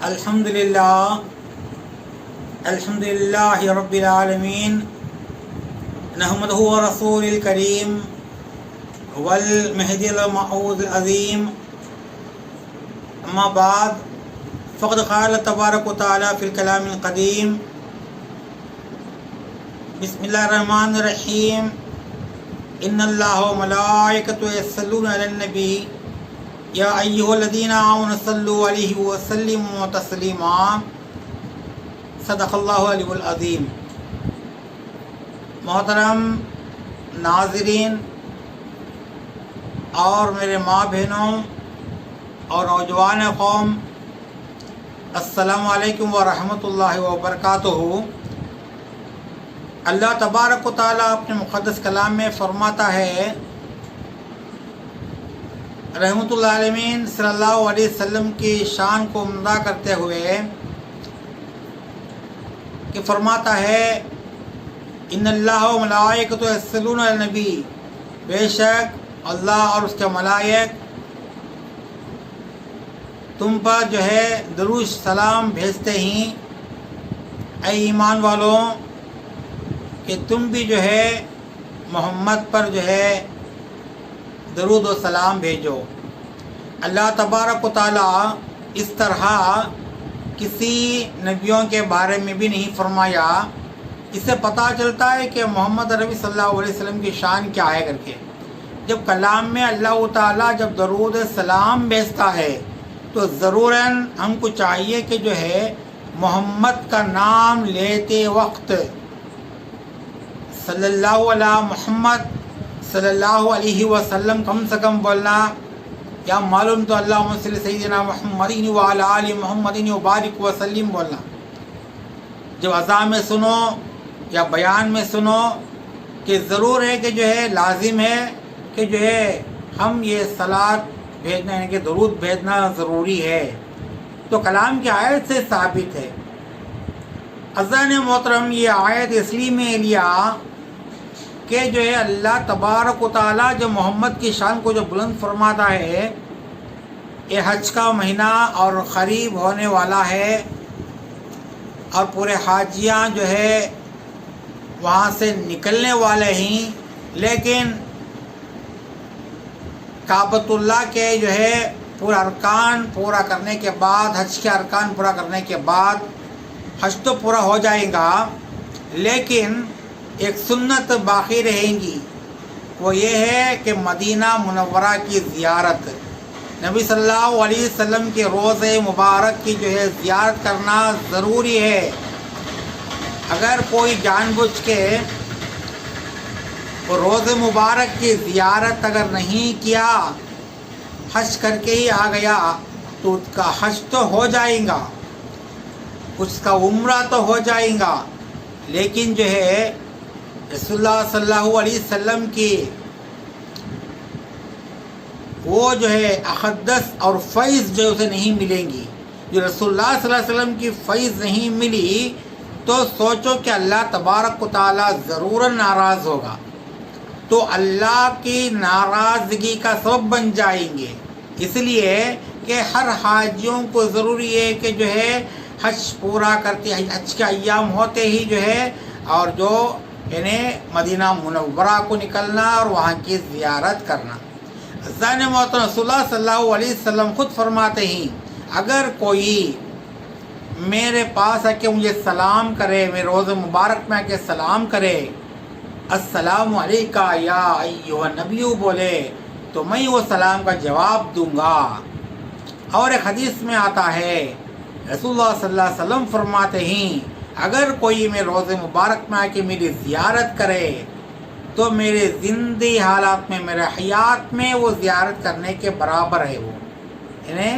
الحمدللہ رب العالمین نحمدہ و رسول الکریم والمہدی الموعود العظیم اما بعد فقد قال تبارک و تعالی فی الکلام القدیم بسم اللہ الرحمن الرحیم ان اللہ و ملائکتہ یصلون علی النبی یا ایھا الذین آمنوا صلوا علیہ وسلموا تسلیما صدق اللہ العلی العظیم۔ محترم ناظرین اور میرے ماں بہنوں اور نوجوان قوم، السلام علیکم ورحمۃ اللہ وبرکاتہ۔ اللہ تبارک و تعالیٰ اپنے مقدس کلام میں فرماتا ہے، رحمۃ اللہ علیہ صلی اللہ علیہ وسلم کی شان کو عمدہ کرتے ہوئے کہ فرماتا ہے ان اللہ و ملائکۃ یصلون علی النبی، بے شک اللہ اور اس کے ملائک تم پر جو ہے درود سلام بھیجتے ہیں۔ اے ایمان والوں کہ تم بھی جو ہے محمد پر جو ہے درود و سلام بھیجو۔ اللہ تبارک و تعالیٰ اس طرح کسی نبیوں کے بارے میں بھی نہیں فرمایا۔ اس سے پتہ چلتا ہے کہ محمد ربی صلی اللہ علیہ وسلم کی شان کیا ہے کر کے۔ جب کلام میں اللہ تعالیٰ جب درود سلام بھیجتا ہے تو ضروراً ہم کو چاہیے کہ جو ہے محمد کا نام لیتے وقت صلی اللہ علیہ محمد صلی اللہ علیہ وسلم کم سے کم بولنا، یا معلوم تو اللہم صلی سیدنا محمدین وعلی آل محمدین وبارک وسلم بولنا۔ جب اذان میں سنو یا بیان میں سنو کہ ضرور ہے کہ جو ہے لازم ہے کہ جو ہے ہم یہ صلاۃ بھیجنا ہے کہ درود بھیجنا ضروری ہے، تو کلام کی آیت سے ثابت ہے۔ اذان محترم یہ آیت اس لیے میں لیا کہ جو ہے اللہ تبارک و تعالیٰ جو محمد کی شان کو جو بلند فرماتا ہے، یہ حج کا مہینہ اور قریب ہونے والا ہے اور پورے حاجیاں جو ہے وہاں سے نکلنے والے ہیں، لیکن کعبۃ اللہ کے جو ہے پورا ارکان پورا کرنے کے بعد، حج کے ارکان پورا کرنے کے بعد حج تو پورا ہو جائے گا، لیکن ایک سنت باقی رہیں گی، وہ یہ ہے کہ مدینہ منورہ کی زیارت، نبی صلی اللہ علیہ وسلم کے روضہ مبارک کی جو ہے زیارت کرنا ضروری ہے۔ اگر کوئی جان بوجھ کے وہ روضہ مبارک کی زیارت اگر نہیں کیا، حج کر کے ہی آ گیا، تو اس کا حج تو ہو جائے گا، اس کا عمرہ تو ہو جائے گا، لیکن جو ہے رسول اللہ صلی اللہ علیہ وسلم کی وہ جو ہے اقدس اور فیض جو اسے نہیں ملیں گی۔ جو رسول اللہ صلی اللہ علیہ وسلم کی فیض نہیں ملی تو سوچو کہ اللہ تبارک و تعالیٰ ضرور ناراض ہوگا، تو اللہ کی ناراضگی کا سبب بن جائیں گے۔ اس لیے کہ ہر حاجیوں کو ضروری ہے کہ جو ہے حج پورا کرتے، حج کے ایام ہوتے ہی جو ہے اور جو یعنی مدینہ منورہ کو نکلنا اور وہاں کی زیارت کرنا۔ عزیزان محترم، رسول اللہ صلی اللہ علیہ وسلم خود فرماتے ہیں، اگر کوئی میرے پاس آ کے مجھے سلام کرے، میرے روضہ مبارک میں آ کے سلام کرے، السلام علیکہ یا ایھا النبی بولے، تو میں وہ سلام کا جواب دوں گا۔ اور ایک حدیث میں آتا ہے، رسول اللہ صلی اللہ علیہ وسلم فرماتے ہیں، اگر کوئی میرے روضہ مبارک میں آ کے میری زیارت کرے تو میرے زندگی حالات میں، میرے حیات میں وہ زیارت کرنے کے برابر ہے، وہ یعنی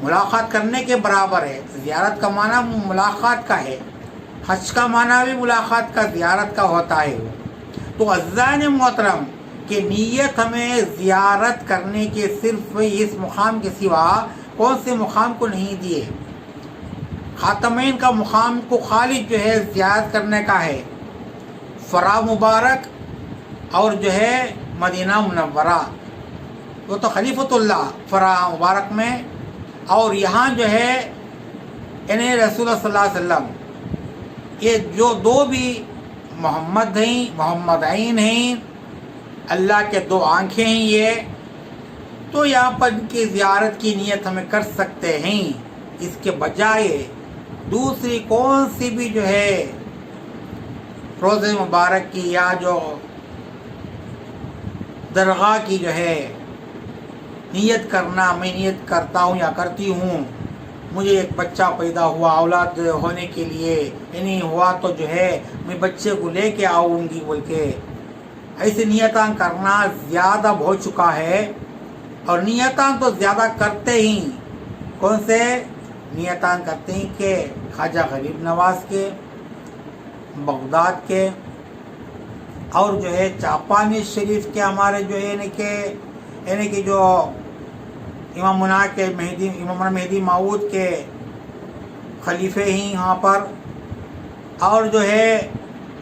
ملاقات کرنے کے برابر ہے۔ زیارت کا معنی ملاقات کا ہے، حج کا معنی بھی ملاقات کا، زیارت کا ہوتا ہے وہ۔ تو عزیزان محترم کہ نیت ہمیں زیارت کرنے کے صرف اس مقام کے سوا کون سے مقام کو نہیں دیے۔ خاتمین کا مقام کو خالص جو ہے زیارت کرنے کا ہے، فرا مبارک اور جو ہے مدینہ منورہ، وہ تو خلیفۃ اللہ فرا مبارک میں، اور یہاں جو ہے یعنی رسول اللہ صلی اللہ علیہ وسلم یہ جو دو بھی محمد ہیں، محمدین ہیں، اللہ کے دو آنکھیں ہیں یہ، تو یہاں پر ان کی زیارت کی نیت ہمیں کر سکتے ہیں۔ اس کے بجائے دوسری کون سی بھی جو ہے روزہ مبارک کی یا جو درگاہ کی جو ہے نیت کرنا، میں نیت کرتا ہوں یا کرتی ہوں مجھے ایک بچہ پیدا ہوا اولاد ہونے کے لیے، یعنی ہوا تو جو ہے میں بچے کو لے کے آؤں گی بول کے، ایسے نیتاں کرنا زیادہ ہو چکا ہے۔ اور نیتاں تو زیادہ کرتے ہی کون سے نیتاں کرتے ہیں کہ خواجہ غریب نواز کے، بغداد کے، اور جو ہے چاپانی شریف کے ہمارے جو ہے یعنی کہ جو امامنا کے امام مہدی موعود کے خلیفے ہیں یہاں پر، اور جو ہے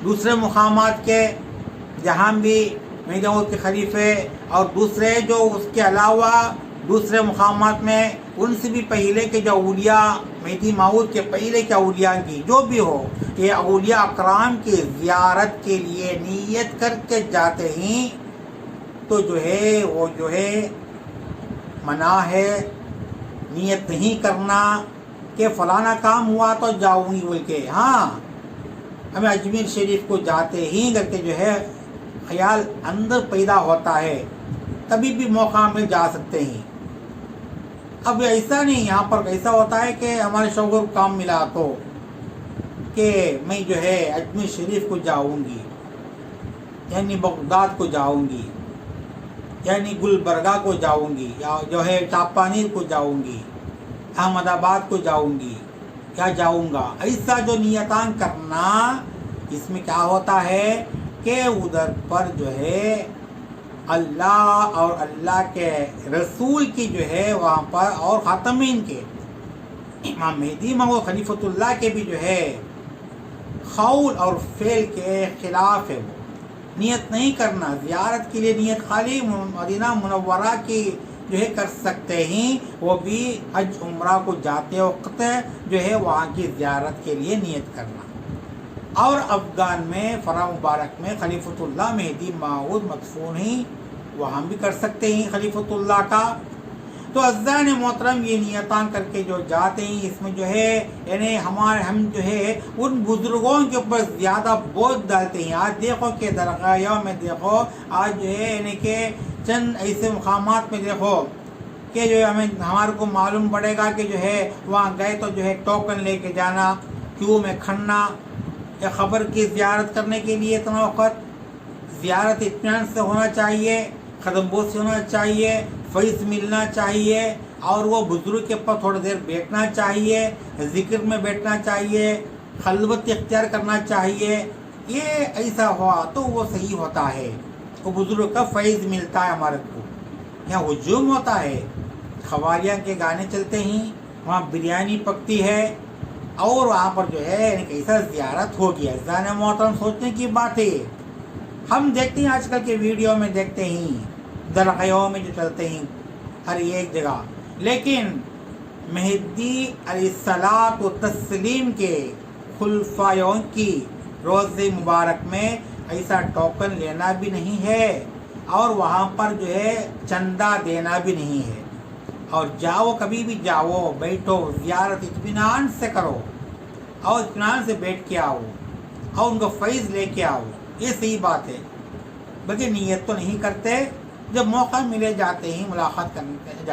دوسرے مقامات کے جہاں بھی مہدی موعود کے خلیفے، اور دوسرے جو اس کے علاوہ دوسرے مقامات میں ان سے بھی پہلے کے جو اولیاء مہدی موعود کے پہلے کے اولیاء کی جو بھی ہو، یہ اولیاء اکرام کی زیارت کے لیے نیت کر کے جاتے ہیں تو جو ہے وہ جو ہے منع ہے، نیت نہیں کرنا کہ فلانا کام ہوا تو جاؤں گی بول کے۔ ہاں ہمیں اجمیر شریف کو جاتے ہی کر کے جو ہے خیال اندر پیدا ہوتا ہے، کبھی بھی موقع میں جا سکتے ہیں۔ اب ایسا نہیں، یہاں پر ایسا ہوتا ہے کہ ہمارے شوہر کو کام ملا تو کہ میں جو ہے اجمیر شریف کو جاؤں گی، یعنی بغداد کو جاؤں گی، یعنی گلبرگہ کو جاؤں گی، یا جو ہے چاپانیر کو جاؤں گی، احمد آباد کو جاؤں گی، کیا جاؤں گا، ایسا جو نیتاں کرنا، اس میں کیا ہوتا ہے کہ ادھر پر جو ہے اللہ اور اللہ کے رسول کی جو ہے وہاں پر، اور خاتمین کے امام مہدی موعود خلیفۃ اللہ کے بھی جو ہے قول اور فعل کے خلاف ہے۔ وہ نیت نہیں کرنا، زیارت کے لیے نیت خالی مدینہ منورہ کی جو ہے کر سکتے ہیں، وہ بھی حج عمرہ کو جاتے وقت جو ہے وہاں کی زیارت کے لیے نیت کرنا۔ اور افغان میں فرا مبارک میں خلیفۃ اللہ مہدی موعود مدفون ہیں، وہاں بھی کر سکتے ہیں خلیفۃ اللہ کا۔ تو عزیزان محترم یہ نیتاں کر کے جو جاتے ہیں، اس میں جو ہے یعنی ہم جو ہے ان بزرگوں کے اوپر زیادہ بوجھ ڈالتے ہیں۔ آج دیکھو کہ درگاہوں میں دیکھو، آج جو ہے یعنی کہ چند ایسے مقامات میں دیکھو کہ جو ہمارے کو معلوم پڑے گا کہ جو ہے وہاں گئے تو جو ہے ٹوکن لے کے جانا، کیوں میں کھڑنا، یا خبر کی زیارت کرنے کے لیے اتنا وقت، زیارت اطمینان سے ہونا چاہیے، قدم بوس سے ہونا چاہیے، فیض ملنا چاہیے، اور وہ بزرگ کے اوپر تھوڑی دیر بیٹھنا چاہیے، ذکر میں بیٹھنا چاہیے، خلوت اختیار کرنا چاہیے۔ یہ ایسا ہوا تو وہ صحیح ہوتا ہے، وہ بزرگ کا فیض ملتا ہے ہمارے کو۔ یہاں ہجوم ہوتا ہے، قوالیاں کے گانے چلتے ہیں، وہاں بریانی پکتی ہے، اور وہاں پر جو ہے کیسا زیارت ہو گیا۔ زیادہ محترم سوچنے کی بات ہے۔ ہم دیکھتے ہیں آج کل کے ویڈیو میں دیکھتے ہیں، درگاہوں میں جو چلتے ہیں ہر ایک جگہ، لیکن مہدی علیہ الصلاۃ و تسلیم کے خلفائوں کی روزے مبارک میں ایسا ٹوکن لینا بھی نہیں ہے، اور وہاں پر جو ہے چندہ دینا بھی نہیں ہے۔ اور جاؤ، کبھی بھی جاؤ، بیٹھو، زیارت اطمینان سے کرو، اور اطمینان سے بیٹھ کے آؤ، اور ان کا فیض لے کے آؤ، یہ صحیح بات ہے۔ بلکہ نیت تو نہیں کرتے، جب موقع ملے جاتے ہیں، ملاقات کرنے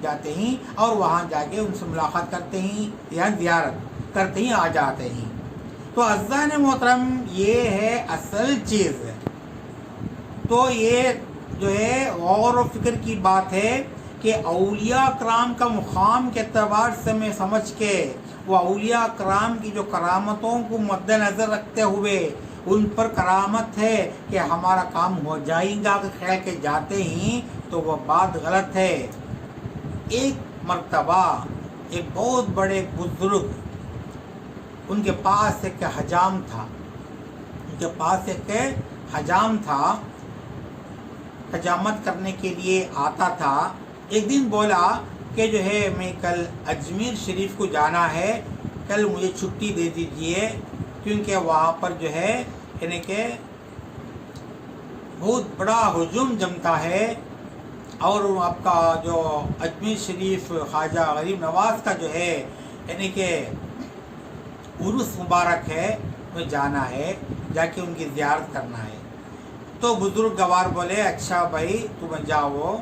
جاتے ہیں، اور وہاں جا کے ان سے ملاقات کرتے ہیں یا زیارت کرتے ہیں، آ جاتے ہیں۔ تو عزیزان محترم یہ ہے اصل چیز۔ تو یہ جو ہے غور و فکر کی بات ہے کہ اولیاء کرام کا مقام کے اعتبار سے میں سمجھ کے وہ اولیاء کرام کی جو کرامتوں کو مد نظر رکھتے ہوئے ان پر کرامت ہے کہ ہمارا کام ہو جائے گا کہ خیر کے جاتے ہیں، تو وہ بات غلط ہے۔ ایک مرتبہ ایک بہت بڑے بزرگ، ان کے پاس ایک حجام تھا، حجامت کرنے کے لیے آتا تھا۔ ایک دن بولا کہ جو ہے میں کل اجمیر شریف کو جانا ہے، کل مجھے چھٹی دے دیجئے، کیونکہ وہاں پر جو ہے یعنی کہ بہت بڑا ہجوم جمتا ہے، اور آپ کا جو اجمیر شریف خواجہ غریب نواز کا جو ہے یعنی کہ عرس مبارک ہے، وہ جانا ہے، جا کے ان کی زیارت کرنا ہے۔ تو بزرگ گوار بولے اچھا بھائی تم جاؤ،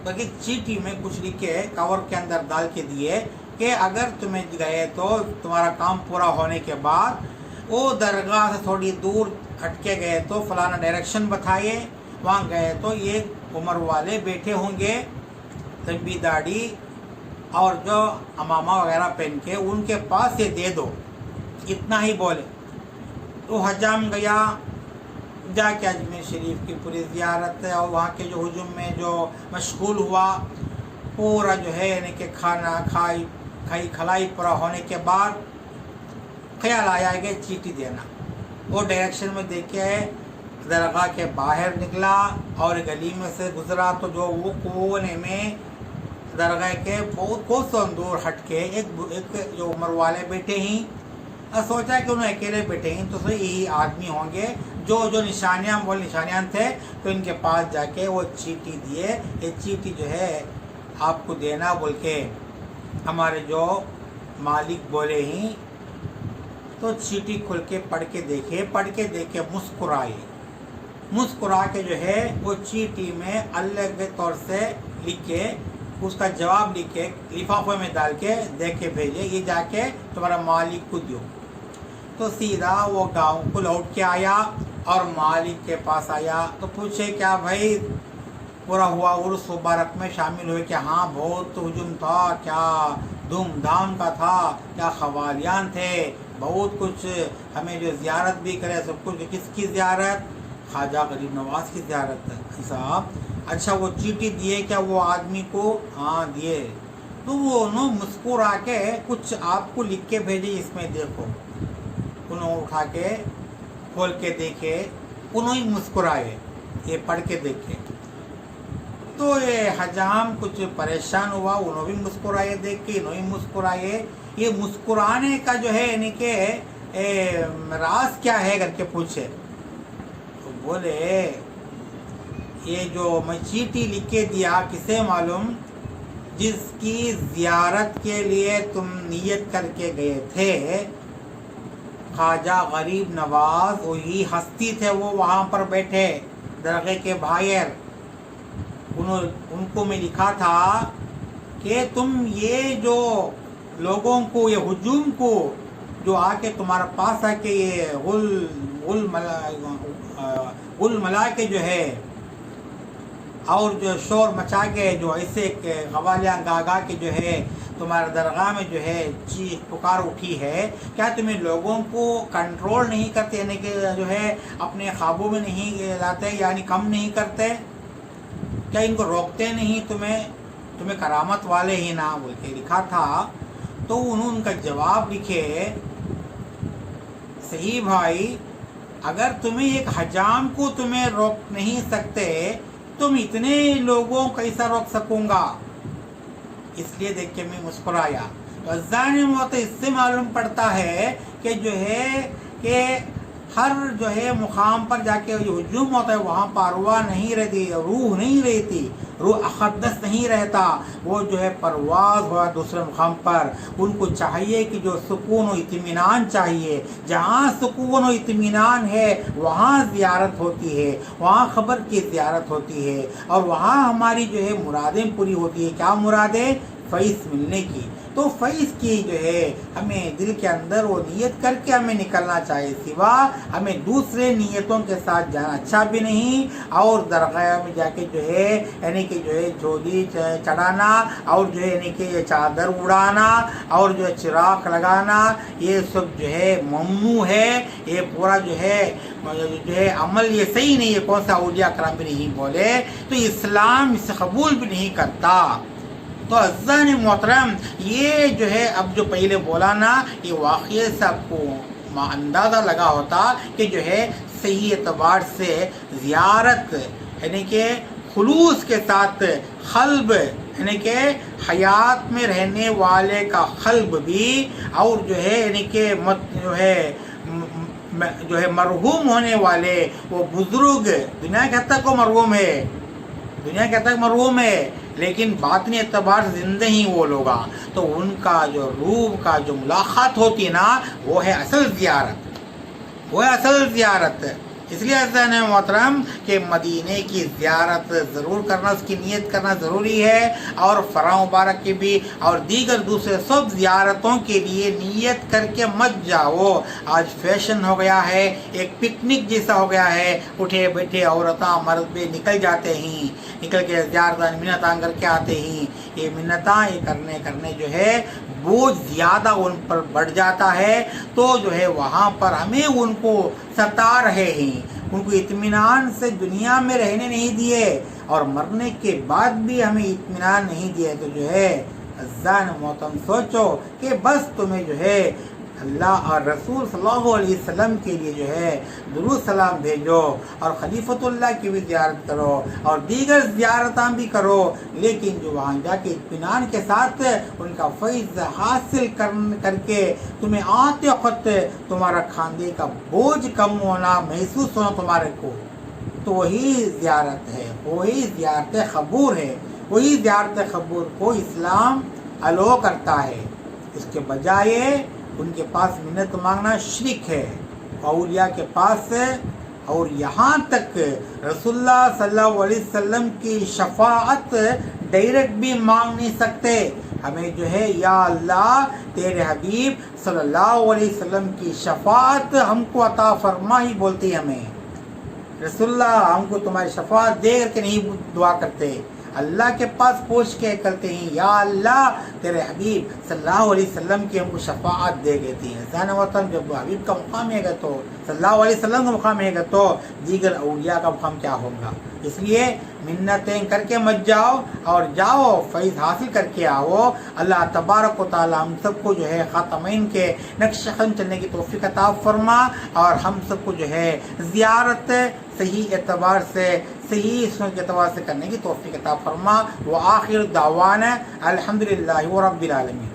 بلکہ چیٹی میں کچھ لکھے کور کے اندر ڈال کے دیے کہ اگر تمہیں گئے تو تمہارا کام پورا ہونے کے بعد وہ درگاہ سے تھوڑی دور ہٹ کے گئے تو فلانا ڈائریکشن بتائیے، وہاں گئے تو ایک عمر والے بیٹھے ہوں گے، لمبی داڑھی اور جو امامہ وغیرہ پہن کے، ان کے پاس یہ دے دو، اتنا ہی بولے۔ تو حجام گیا، جا کے اجمیر شریف کی پوری زیارت ہے، اور وہاں کے جو ہجوم میں جو مشغول ہوا، پورا جو ہے یعنی کہ کھانا کھائی کھلائی پورا ہونے کے بعد خیال آیا کہ چیٹی دینا۔ وہ ڈائریکشن میں دیکھے درگاہ کے باہر نکلا اور گلی میں سے گزرا، تو جو وہ کونے میں درگاہ کے بہت کوسوں دور ہٹ کے ایک جو عمر والے بیٹھے ہی، سوچا کہ انہوں اکیلے بیٹھے ہیں تو یہی آدمی ہوں گے جو نشانیاں تھے، تو ان کے پاس جا کے وہ چیٹی دیے، یہ چیٹی جو ہے آپ کو دینا بول کے ہمارے جو مالک بولے ہی۔ تو چیٹی کھل کے پڑھ کے دیکھے مسکرا کے جو ہے وہ چیٹی میں الگ طور سے لکھ کے اس کا جواب لکھ کے لفافے میں ڈال کے دے کے بھیجے، یہ جا کے تمہارا مالک کو دیو۔ تو سیدھا وہ گاؤں کو لوٹ کے آیا اور مالک کے پاس آیا، تو پوچھے کیا بھائی پورا ہوا عرس مبارک میں شامل ہوئے؟ کہ ہاں بہت ہجوم تھا، کیا دھوم دھام کا تھا، کیا قوالیان تھے، بہت کچھ، ہمیں جو زیارت بھی کرے سب کچھ۔ کس کی زیارت؟ خواجہ غریب نواز کی زیارت ہے صاحب۔ اچھا وہ چیٹی دیے کیا وہ آدمی کو؟ ہاں دیے۔ تو وہ مسکرا کے کچھ آپ کو لکھ کے بھیجے، اس میں دیکھو۔ انہوں اٹھا کے کھول کے دیکھے، انہوں ہی مسکرائے، یہ پڑھ کے دیکھے۔ تو یہ حجام کچھ پریشان ہوا، انہوں بھی مسکرائے دیکھ کے، انہوں ہی مسکرائے۔ یہ مسکرانے کا جو ہے یعنی کہ راز کیا ہے کر کے پوچھے، تو بولے یہ جو میں چیٹی لکھ کے دیا کسے معلوم؟ جس کی زیارت کے لیے تم نیت کر کے گئے تھے، خواجہ غریب نواز وہی ہستی تھے، وہ وہاں پر بیٹھے درگاہ کے باہر۔ ان کو میں لکھا تھا کہ تم یہ جو لوگوں کو، یہ ہجوم کو جو آ کے تمہارے پاس آ کے یہ غل ملا کے جو ہے اور جو شور مچا کے جو ایسے قوالیاں گا کے جو ہے تمہارے درگاہ میں جو ہے چیخ پکار اٹھی ہے، کیا تمہیں لوگوں کو کنٹرول نہیں کرتے، یعنی کہ جو ہے اپنے قابو میں نہیں لاتے، یعنی کم نہیں کرتے؟ کیا ان کو روکتے نہیں؟ تمہیں کرامت والے ہی نہ بول کے لکھا تھا۔ تو انہوں ان کا جواب لکھے، صحیح بھائی، اگر تمہیں ایک حجام کو تمہیں روک نہیں سکتے، تم اتنے لوگوں کو کیسا روک سکوں گا؟ اس لیے دیکھ کے میں مسکرایا۔ ظاہر موت اس سے معلوم پڑتا ہے کہ جو ہے کہ ہر جو ہے مقام پر جا کے جو ہجوم ہوتا ہے وہاں پر ارواح نہیں رہتی، روح نہیں رہتی، روح اقدس نہیں رہتا، وہ جو ہے پرواز ہوا دوسرے مقام پر۔ ان کو چاہیے کہ جو سکون و اطمینان چاہیے، جہاں سکون و اطمینان ہے وہاں زیارت ہوتی ہے، وہاں خبر کی زیارت ہوتی ہے، اور وہاں ہماری جو ہے مرادیں پوری ہوتی ہے۔ کیا مرادیں؟ فیض ملنے کی۔ تو فیض کی جو ہے ہمیں دل کے اندر وہ نیت کر کے ہمیں نکلنا چاہیے، سوا ہمیں دوسرے نیتوں کے ساتھ جانا اچھا بھی نہیں، اور درگاہ میں جا کے جو ہے یعنی کہ جو ہے جھولی چڑھانا اور جو ہے یعنی کہ چادر اڑانا اور جو ہے چراغ لگانا، یہ سب جو ہے ممنوع ہے۔ یہ پورا جو ہے عمل یہ صحیح نہیں ہے، کون سا اولیاء کرام بھی نہیں بولے، تو اسلام اسے قبول بھی نہیں کرتا۔ تو عزیزان محترم، یہ جو ہے اب جو پہلے بولا نا، یہ واقعے سے آپ کو اندازہ لگا ہوتا کہ جو ہے صحیح اعتبار سے زیارت یعنی کہ خلوص کے ساتھ قلب یعنی کہ حیات میں رہنے والے کا قلب بھی، اور جو ہے یعنی کہ جو ہے مرحوم ہونے والے وہ بزرگ، دنیا کے حد تک وہ مرحوم ہے، دنیا کے حد تک مرحوم ہے، لیکن باطنی اعتبار سے زندہ ہی وہ لوگا، تو ان کا جو روح کا جو ملاقات ہوتی نا، وہ ہے اصل زیارت، وہ ہے اصل زیارت۔ اس لیے عزیزان محترم کہ مدینے کی زیارت ضرور کرنا، اس کی نیت کرنا ضروری ہے، اور فرا مبارک کی بھی اور دیگر دوسرے سب زیارتوں کے لیے نیت کر کے مت جاؤ۔ آج فیشن ہو گیا ہے، ایک پکنک جیسا ہو گیا ہے، اٹھے بیٹھے عورتاں مرد بھی نکل جاتے ہیں، نکل کے زیارتاں منتاں کر کے آتے ہیں۔ یہ منتاں یہ کرنے جو ہے بوجھ زیادہ ان پر بڑھ جاتا ہے، تو جو ہے وہاں پر ہمیں ان کو ستا رہے ہیں، ان کو اطمینان سے دنیا میں رہنے نہیں دیے، اور مرنے کے بعد بھی ہمیں اطمینان نہیں دیے۔ تو جو ہے عزیزان محترم سوچو کہ بس تمہیں جو ہے اللہ اور رسول صلی اللہ علیہ وسلم کے لیے جو ہے درود سلام بھیجو، اور خلیفۃ اللہ کی بھی زیارت کرو، اور دیگر زیارتاں بھی کرو، لیکن جو وہاں جا کے اطمینان کے ساتھ ان کا فیض حاصل کر کے تمہیں آتے وقت تمہارا کھاندے کا بوجھ کم ہونا محسوس ہونا تمہارے کو، تو وہی زیارت ہے، وہی زیارت قبور ہے، وہی زیارت قبور کو اسلام الو کرتا ہے۔ اس کے بجائے ان کے پاس منت مانگنا شرک ہے، اولیاء کے پاس، اور یہاں تک رسول اللہ صلی اللہ علیہ وسلم کی شفاعت ڈائریکٹ بھی مانگ نہیں سکتے۔ ہمیں جو ہے یا اللہ تیرے حبیب صلی اللہ علیہ وسلم کی شفاعت ہم کو عطا فرما ہی بولتی، ہمیں رسول اللہ ہم کو تمہاری شفاعت دے کر کے نہیں دعا کرتے، اللہ کے پاس پوچھ کے کرتے ہیں یا اللہ تیرے حبیب صلی اللہ علیہ وسلم کی ہم کو شفاعت دے گئی ہے۔ زین وطن جب وہ حبیب کا مقام ہے گا تو صلی اللہ علیہ وسلم کا مقام ہے گا تو دیگر اولیاء کا مقام کیا ہوگا؟ اس لیے منتیں کر کے مت جاؤ، اور جاؤ فیض حاصل کر کے آؤ۔ اللہ تبارک و تعالی ہم سب کو جو ہے خاتمین کے نقش قدم چلنے کی توفیق عطا فرما، اور ہم سب کو جو ہے زیارت صحیح اعتبار سے، صحیح سنت کے اعتبار سے کرنے کی توفیق عطا فرما۔ وآخر دعوانا الحمدللہ رب العالمین۔